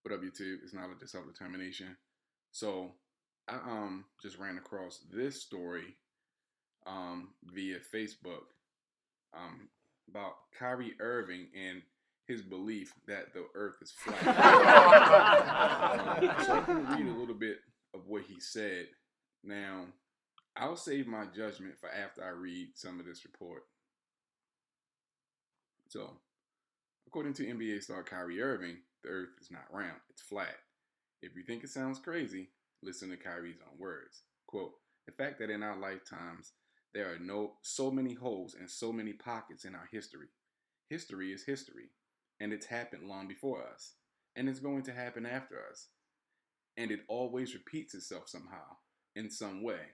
What up, YouTube? It's knowledge of self-determination. So I just ran across this story via Facebook um about Kyrie Irving and his belief that the Earth is flat. So I'm gonna read a little bit of what he said. Now I'll save my judgment for after I read some of this report. So according to NBA star Kyrie Irving, the Earth is not round; it's flat. If you think it sounds crazy, listen to Kyrie's own words. Quote, the fact that in our lifetimes there are so many holes and so many pockets in our history. History is history, and it's happened long before us, and it's going to happen after us, and it always repeats itself somehow, in some way.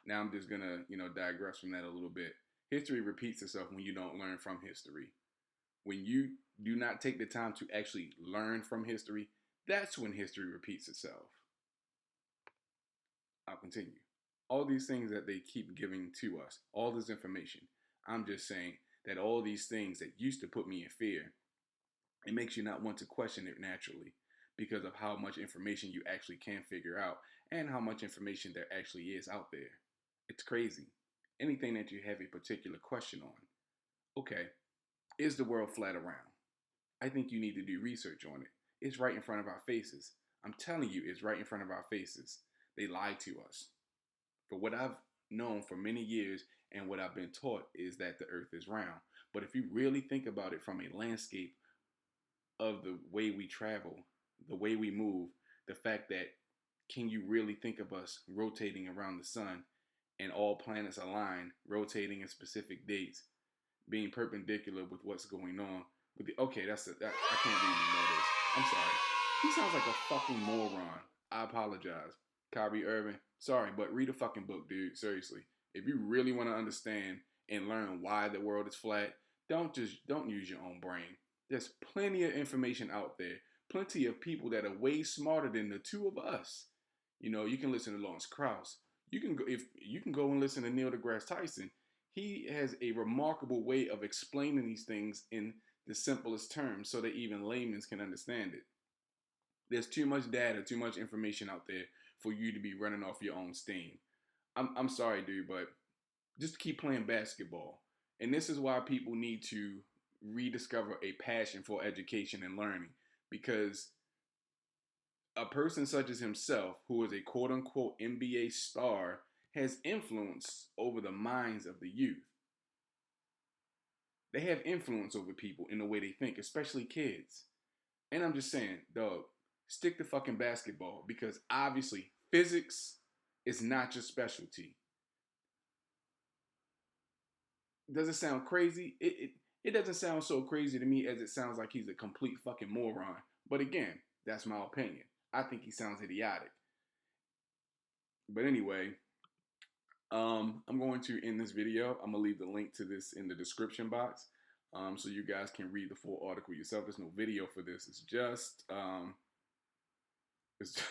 Now I'm just gonna, digress from that a little bit. History repeats itself when you don't learn from history. When you do not take the time to actually learn from history, that's when history repeats itself. I'll continue. All these things that they keep giving to us, all this information, I'm just saying that all these things that used to put me in fear, it makes you not want to question it naturally because of how much information you actually can figure out and how much information there actually is out there. It's crazy. Anything that you have a particular question on. Okay, is the world flat around? I think you need to do research on it. It's right in front of our faces. I'm telling you, it's right in front of our faces. They lied to us. For what I've known for many years and what I've been taught is that the earth is round. But if you really think about it from a landscape of the way we travel, the way we move, the fact that can you really think of us rotating around the sun and all planets align, rotating in specific dates, being perpendicular with what's going on? Okay, I can't read any this. I'm sorry. He sounds like a fucking moron. I apologize. Kyrie Irving, sorry, but read a fucking book, dude. Seriously. If you really want to understand and learn why the world is flat, don't use your own brain. There's plenty of information out there. Plenty of people that are way smarter than the two of us. You can listen to Lawrence Krauss. You can go and listen to Neil deGrasse Tyson. He has a remarkable way of explaining these things in the simplest terms so that even laymen can understand it. There's too much data, too much information out there for you to be running off your own steam. I'm sorry, dude, but just keep playing basketball. And this is why people need to rediscover a passion for education and learning, because a person such as himself, who is a quote unquote NBA star, has influence over the minds of the youth. They have influence over people in the way they think, especially kids. And I'm just saying, dog, stick to fucking basketball, because obviously physics is not your specialty. Does it sound crazy? It doesn't sound so crazy to me as it sounds like he's a complete fucking moron. But again, that's my opinion. I think he sounds idiotic. But anyway, I'm going to end this video. I'm gonna leave the link to this in the description box, so you guys can read the full article yourself. There's no video for this. It's just it's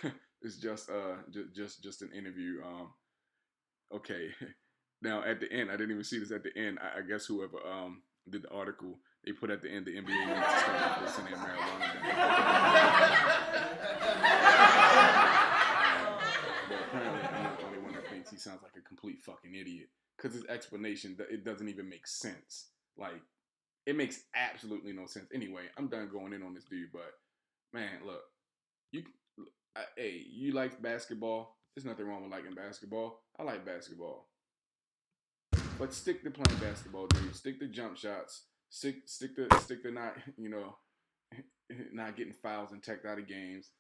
it's just an interview. Okay. Now at the end, I didn't even see this at the end. I guess whoever did the article, they put at the end the NBA needs to start enforcing their marijuana but apparently, I'm not the only one that thinks he sounds like a complete fucking idiot, because his explanation, it doesn't even make sense. Like, it makes absolutely no sense. Anyway, I'm done going in on this dude, but man, look, hey, you like basketball? There's nothing wrong with liking basketball. I like basketball. But stick to playing basketball, dude. Stick to jump shots. Stick to not, not getting fouls and teched out of games.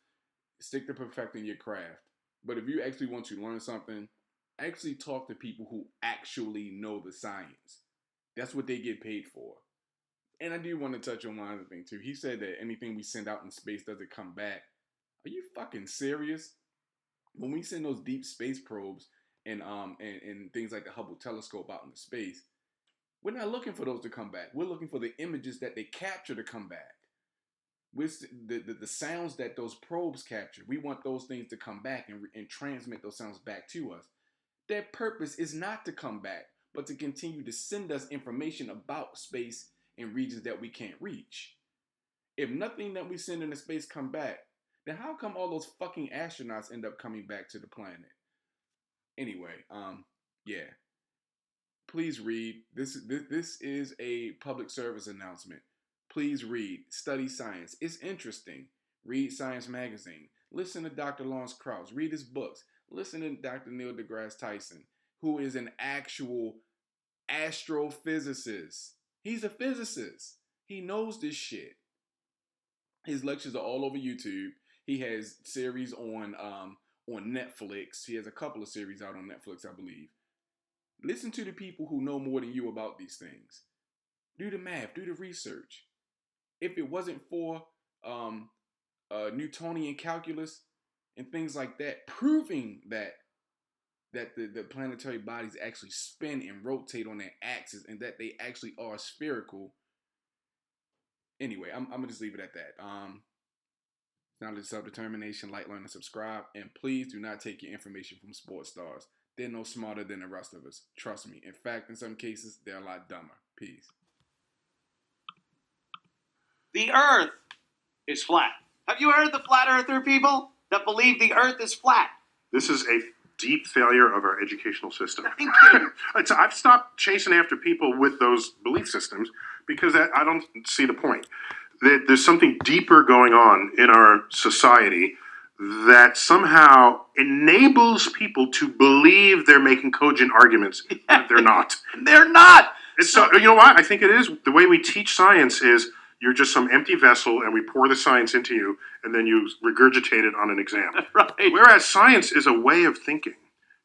Stick to perfecting your craft. But if you actually want to learn something, actually talk to people who actually know the science. That's what they get paid for. And I do want to touch on one other thing too. He said that anything we send out in space doesn't come back. Are you fucking serious? When we send those deep space probes and things like the Hubble telescope out into space, we're not looking for those to come back. We're looking for the images that they capture to come back. With the sounds that those probes capture, we want those things to come back and transmit those sounds back to us. Their purpose is not to come back, but to continue to send us information about space and regions that we can't reach. If nothing that we send into space come back, then how come all those fucking astronauts end up coming back to the planet? Anyway, yeah. Please read. This is a public service announcement. Please read. Study science. It's interesting. Read Science Magazine. Listen to Dr. Lawrence Krauss. Read his books. Listen to Dr. Neil deGrasse Tyson, who is an actual astrophysicist. He's a physicist. He knows this shit. His lectures are all over YouTube. He has series on Netflix. He has a couple of series out on Netflix, I believe. Listen to the people who know more than you about these things. Do the math. Do the research. If it wasn't for Newtonian calculus and things like that, proving that the planetary bodies actually spin and rotate on their axis and that they actually are spherical. Anyway, I'm gonna just leave it at that. Knowledge of self-determination, like, learn, and subscribe. And please do not take your information from sports stars. They're no smarter than the rest of us. Trust me. In fact, in some cases, they're a lot dumber. Peace. The Earth is flat. Have you heard the flat earther people that believe the Earth is flat? This is a deep failure of our educational system. Thank you. I've stopped chasing after people with those belief systems because I don't see the point. There's something deeper going on in our society that somehow enables people to believe they're making cogent arguments that they're not. They're not. So you know what? I think it is. The way we teach science is you're just some empty vessel and we pour the science into you and then you regurgitate it on an exam. Right. Whereas science is a way of thinking.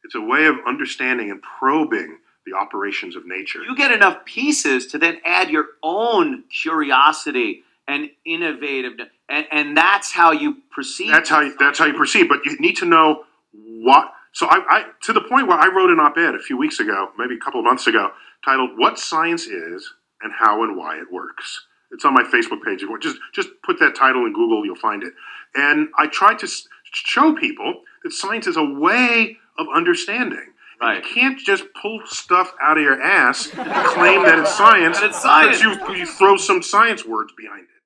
It's a way of understanding and probing the operations of nature. You get enough pieces to then add your own curiosity and innovative, and that's how you proceed. That's how you proceed. But you need to know what. So I to the point where I wrote an op-ed a few weeks ago, maybe a couple of months ago, titled "What Science Is and How and Why It Works." It's on my Facebook page. Just put that title in Google, you'll find it. And I tried to show people that science is a way of understanding. Right. You can't just pull stuff out of your ass and claim that it's science. That it's science. Because you throw some science words behind it.